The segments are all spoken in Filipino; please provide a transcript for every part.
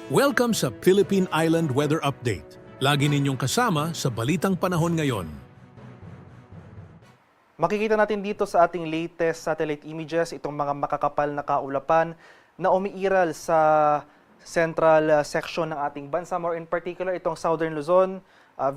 Welcome sa Philippine Island Weather Update. Lagi ninyong kasama sa Balitang Panahon ngayon. Makikita natin dito sa ating latest satellite images itong mga makakapal na kaulapan na umiiral sa central section ng ating bansa. More in particular, itong Southern Luzon,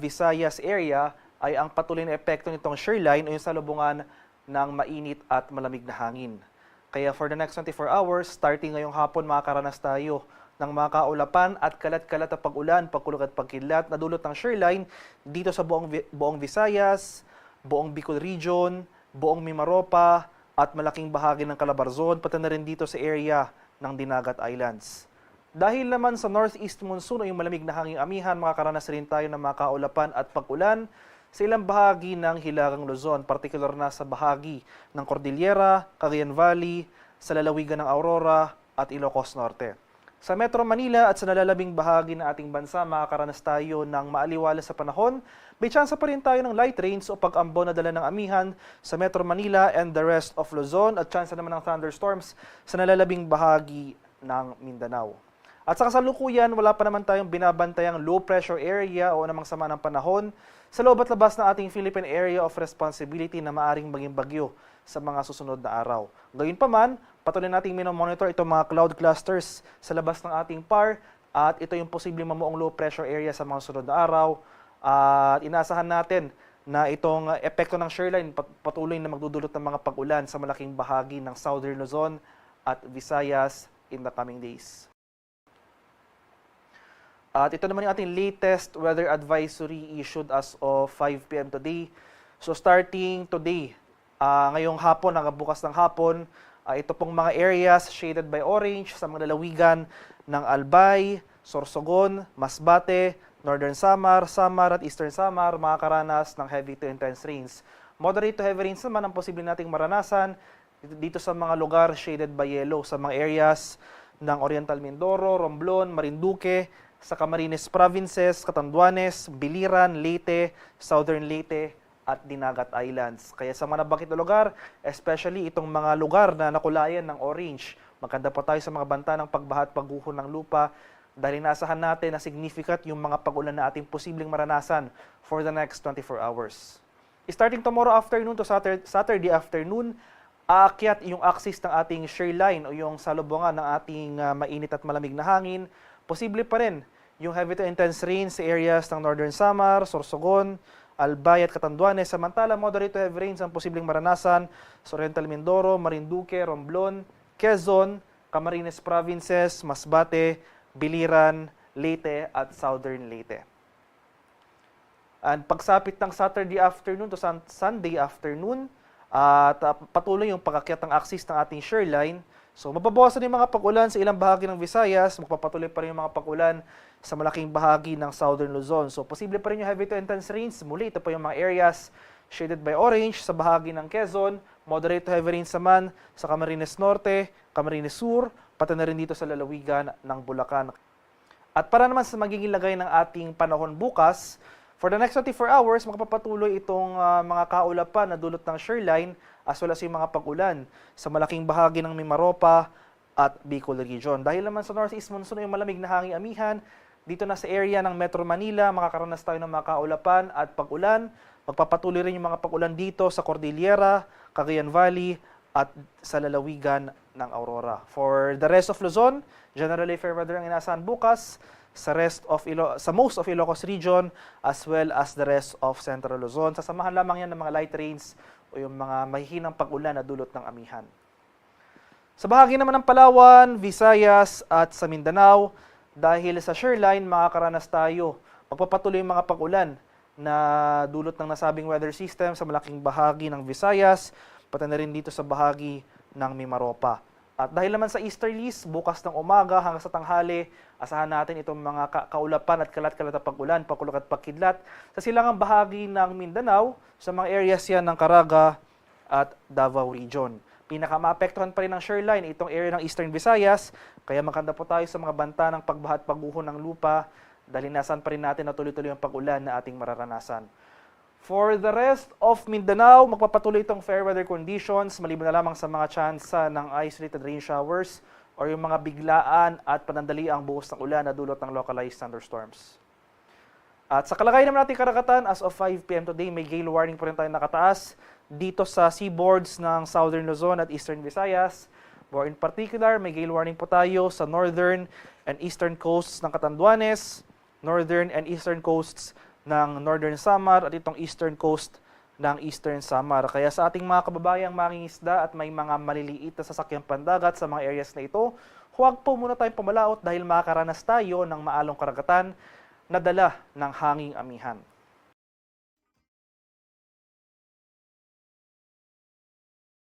Visayas area ay ang patuloy na epekto nitong shearline o yung salubungan ng mainit at malamig na hangin. Kaya for the next 24 hours, starting ngayong hapon, makakaranas tayo ng mga kaulapan at kalat-kalat na pag-ulan, pagkulog at pagkidlat na dulot ng shearline dito sa buong Visayas, buong Bicol Region, buong Mimaropa at malaking bahagi ng Calabarzon, pati na rin dito sa area ng Dinagat Islands. Dahil naman sa northeast monsoon o yung malamig na hanging amihan, makakaranas rin tayo ng mga kaulapan at pag-ulan sa ilang bahagi ng Hilagang Luzon, partikular na sa bahagi ng Cordillera, Cagayan Valley, sa lalawigan ng Aurora at Ilocos Norte. Sa Metro Manila at sa nalalabing bahagi ng ating bansa, makakaranas tayo ng maaliwalas sa panahon. May tsansa pa rin tayo ng light rains o pag-ambon na dala ng amihan sa Metro Manila and the rest of Luzon at tsansa naman ng thunderstorms sa nalalabing bahagi ng Mindanao. At sa kasalukuyan, wala pa naman tayong binabantayang low pressure area o namang sama ng panahon sa loob at labas ng ating Philippine Area of Responsibility na maaring maging bagyo sa mga susunod na araw. Gayunpaman, patuloy nating minomonitor itong mga cloud clusters sa labas ng ating PAR at ito yung posibleng mamuong low pressure area sa mga sunod na araw. At inaasahan natin na itong epekto ng shearline patuloy na magdudulot ng mga pag-ulan sa malaking bahagi ng Southern Luzon at Visayas in the coming days. At ito naman yung ating latest weather advisory issued as of 5 p.m. today. So starting today, ngayong hapon, hanggang bukas ng hapon, ito pong mga areas shaded by orange sa mga lalawigan ng Albay, Sorsogon, Masbate, Northern Samar, Samar at Eastern Samar makakaranas ng heavy to intense rains. Moderate to heavy rains naman ang posible nating maranasan dito sa mga lugar shaded by yellow sa mga areas ng Oriental Mindoro, Romblon, Marinduque, sa Camarines Provinces, Catanduanes, Biliran, Leyte, Southern Leyte, at Dinagat Islands. Kaya sa mga nabangkit na lugar, especially itong mga lugar na nakulayan ng orange, maganda pa tayo sa mga banta ng pagbaha at pagguho ng lupa dahil inaasahan natin na significant yung mga pag-ulan na ating posibleng maranasan for the next 24 hours. Starting tomorrow afternoon to Saturday afternoon, aakyat yung axis ng ating shearline o yung salubungan ng ating mainit at malamig na hangin. Posible pa rin yung heavy to intense rains sa areas ng Northern Samar, Sorsogon, Albay at Catanduanes. Samantala, moderate to heavy rains ang posibleng maranasan sa Oriental Mindoro, Marinduque, Romblon, Quezon, Camarines Provinces, Masbate, Biliran, Leyte at Southern Leyte. And pagsapit ng Saturday afternoon to Sunday afternoon, at patuloy yung pag-akyat ng axis ng ating shearline. So mababawasan yung mga pag-ulan sa ilang bahagi ng Visayas, magpapatuloy pa rin yung mga pag-ulan sa malaking bahagi ng Southern Luzon. So posible pa rin yung heavy to intense rains. Muli, ito pa yung mga areas shaded by orange sa bahagi ng Quezon, moderate to heavy rains naman sa Camarines Norte, Camarines Sur, pati na rin dito sa lalawigan ng Bulacan. At para naman sa magiging lagay ng ating panahon bukas, for the next 24 hours, magpapatuloy itong mga kaulapan na dulot ng shearline as well as yung mga pag-ulan sa malaking bahagi ng Mimaropa at Bicol Region. Dahil naman sa northeast monsoon yung malamig na hanging amihan, dito na sa area ng Metro Manila, makakaranas tayo ng mga kaulapan at pag-ulan. Magpapatuloy rin yung mga pag-ulan dito sa Cordillera, Cagayan Valley at sa lalawigan ng Aurora. For the rest of Luzon, generally fair weather ang inaasahan bukas sa most of Ilocos Region as well as the rest of Central Luzon. Sasamahan lamang yan ng mga light rains o yung mga mahihinang pag-ulan na dulot ng amihan. Sa bahagi naman ng Palawan, Visayas at sa Mindanao, dahil sa shearline, makakaranas tayo. Magpapatuloy yung mga pag-ulan na dulot ng nasabing weather system sa malaking bahagi ng Visayas, pati na rin dito sa bahagi ng Mimaropa. At dahil naman sa easterlies, bukas ng umaga hanggang sa tanghali, asahan natin itong mga kaulapan at kalat-kalat na pag-ulan, pagkulog at pagkidlat sa silangang bahagi ng Mindanao, sa mga areas yan ng Caraga at Davao Region. Pinakamaapektuhan pa rin ng shearline itong area ng Eastern Visayas, kaya maganda po tayo sa mga banta ng pagbaha at pagguho ng lupa dahil inasahan pa rin natin na tuloy-tuloy ang pag-ulan na ating mararanasan. For the rest of Mindanao, magpapatuloy itong fair weather conditions, maliban na lamang sa mga tsansa ng isolated rain showers or yung mga biglaan at panandaliang buhos ng ulan na dulot ng localized thunderstorms. At sa kalagayan naman natin karagatan, as of 5 p.m. today, may gale warning po rin tayo nakataas dito sa seaboards ng Southern Luzon at Eastern Visayas. More in particular, may gale warning po tayo sa northern and eastern coasts ng Catanduanes, northern and eastern coasts ng Northern Samar at itong eastern coast ng Eastern Samar. Kaya sa ating mga kababayang mangingisda at may mga maliliit na sasakyang pandagat sa mga areas na ito, huwag po muna tayong pumalaot dahil makakaranas tayo ng maalong karagatan na dala ng hanging amihan.